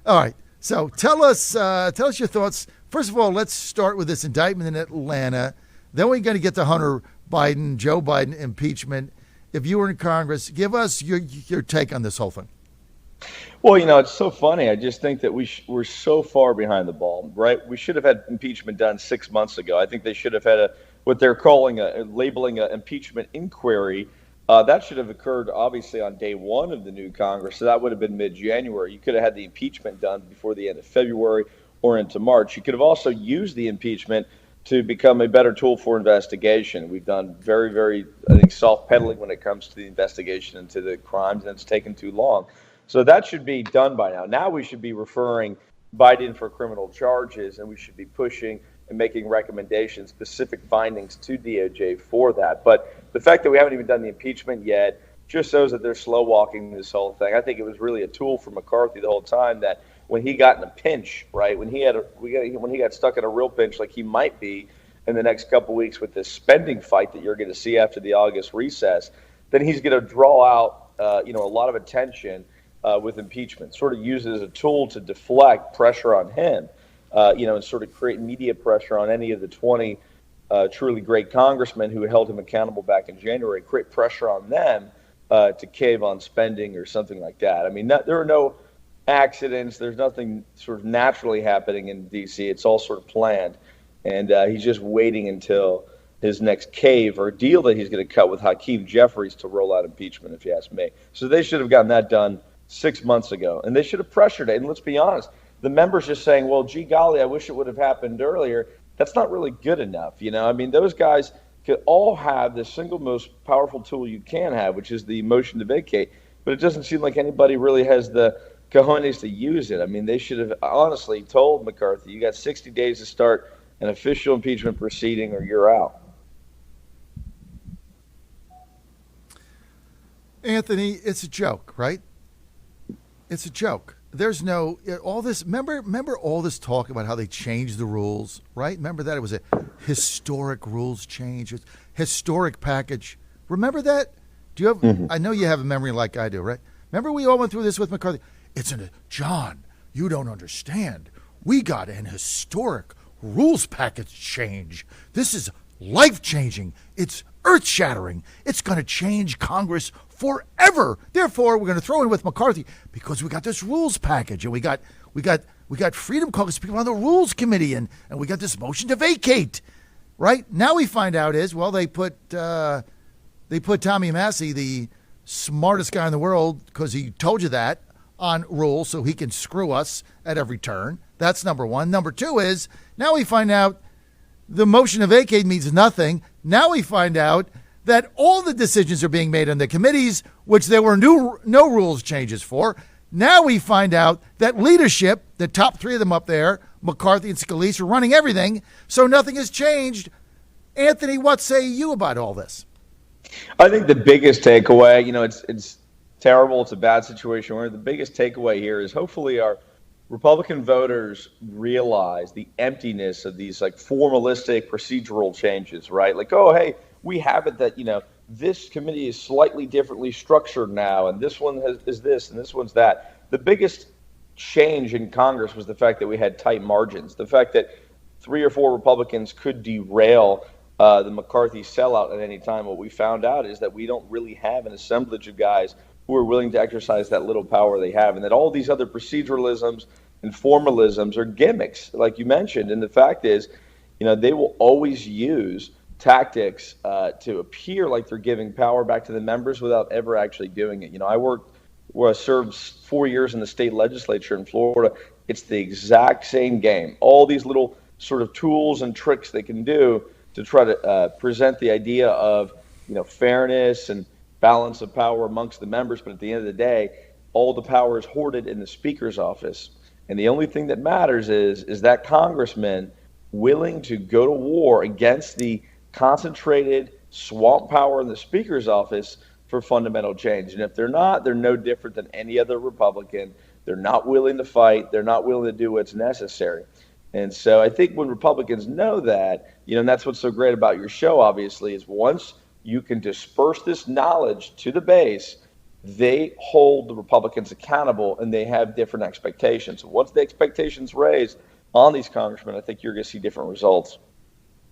All right. So tell us your thoughts. First of all, let's start with this indictment in Atlanta. Then we're going to get to Joe Biden impeachment. If you were in Congress, give us your take on this whole thing. Well, it's so funny. I just think that we're so far behind the ball, right? We should have had impeachment done 6 months ago. I think they should have had what they're calling labeling an impeachment inquiry. That should have occurred obviously on day one of the new Congress. So that would have been mid-January. You could have had the impeachment done before the end of February or into March. You could have also used the impeachment to become a better tool for investigation. We've done very, very, I think, soft pedaling when it comes to the investigation into the crimes, and it's taken too long. So that should be done by now. Now we should be referring Biden for criminal charges, and we should be pushing and making recommendations, specific findings to DOJ for that. But the fact that we haven't even done the impeachment yet just shows that they're slow walking this whole thing. I think it was really a tool for McCarthy the whole time that when he got in a pinch, right, when he got stuck in a real pinch like he might be in the next couple of weeks with this spending fight that you're going to see after the August recess, then he's going to draw out a lot of attention with impeachment, sort of use it as a tool to deflect pressure on him, and sort of create media pressure on any of the 20 truly great congressmen who held him accountable back in January, create pressure on them to cave on spending or something like that. I mean, there are no accidents. There's nothing sort of naturally happening in D.C. It's all sort of planned. And he's just waiting until his next cave or deal that he's going to cut with Hakeem Jeffries to roll out impeachment, if you ask me. So they should have gotten that done 6 months ago. And they should have pressured it. And let's be honest, the members just saying, well, gee golly, I wish it would have happened earlier. That's not really good enough. I mean, those guys could all have the single most powerful tool you can have, which is the motion to vacate. But it doesn't seem like anybody really has the cojones to use it. I mean, they should have honestly told McCarthy, you got 60 days to start an official impeachment proceeding or you're out. Anthony, it's a joke, right? It's a joke. There's no all this. Remember all this talk about how they changed the rules, right? Remember that it was a historic rules change, historic package. Remember that? Do you have? Mm-hmm. I know you have a memory like I do, right? Remember we all went through this with McCarthy. John, you don't understand. We got an historic rules package change. This is life-changing. It's earth-shattering. It's going to change Congress forever. Therefore, we're going to throw in with McCarthy because we got this rules package and we got Freedom Caucus people on the Rules Committee and we got this motion to vacate. Right now, we find out they put Tommy Massey, the smartest guy in the world, because he told you that, on rules so he can screw us at every turn. That's number one. Number two is now we find out the motion to vacate means nothing. Now we find out that all the decisions are being made on the committees, which there were no rules changes for. Now we find out that leadership, the top three of them up there, McCarthy and Scalise, are running everything, so nothing has changed. Anthony, what say you about all this? I think the biggest takeaway, it's terrible. It's a bad situation. Where the biggest takeaway here is hopefully our Republican voters realize the emptiness of these formalistic procedural changes, right? Like, oh, hey, we have it that, this committee is slightly differently structured now, and this one is this, and this one's that. The biggest change in Congress was the fact that we had tight margins, the fact that 3 or 4 Republicans could derail the McCarthy sellout at any time. What we found out is that we don't really have an assemblage of guys who are willing to exercise that little power they have, and that all these other proceduralisms and formalisms are gimmicks, like you mentioned. And the fact is, they will always use tactics to appear like they're giving power back to the members without ever actually doing it. I served 4 years in the state legislature in Florida. It's the exact same game. All these little sort of tools and tricks they can do to try to present the idea of, fairness and balance of power amongst the members. But at the end of the day, all the power is hoarded in the speaker's office. And the only thing that matters is that congressman willing to go to war against the concentrated swamp power in the speaker's office for fundamental change. And if they're not, they're no different than any other Republican. They're not willing to fight. They're not willing to do what's necessary. And so I think when Republicans know that, and that's what's so great about your show, obviously, is once you can disperse this knowledge to the base, they hold the Republicans accountable and they have different expectations. Once the expectations raised on these congressmen, I think you're going to see different results.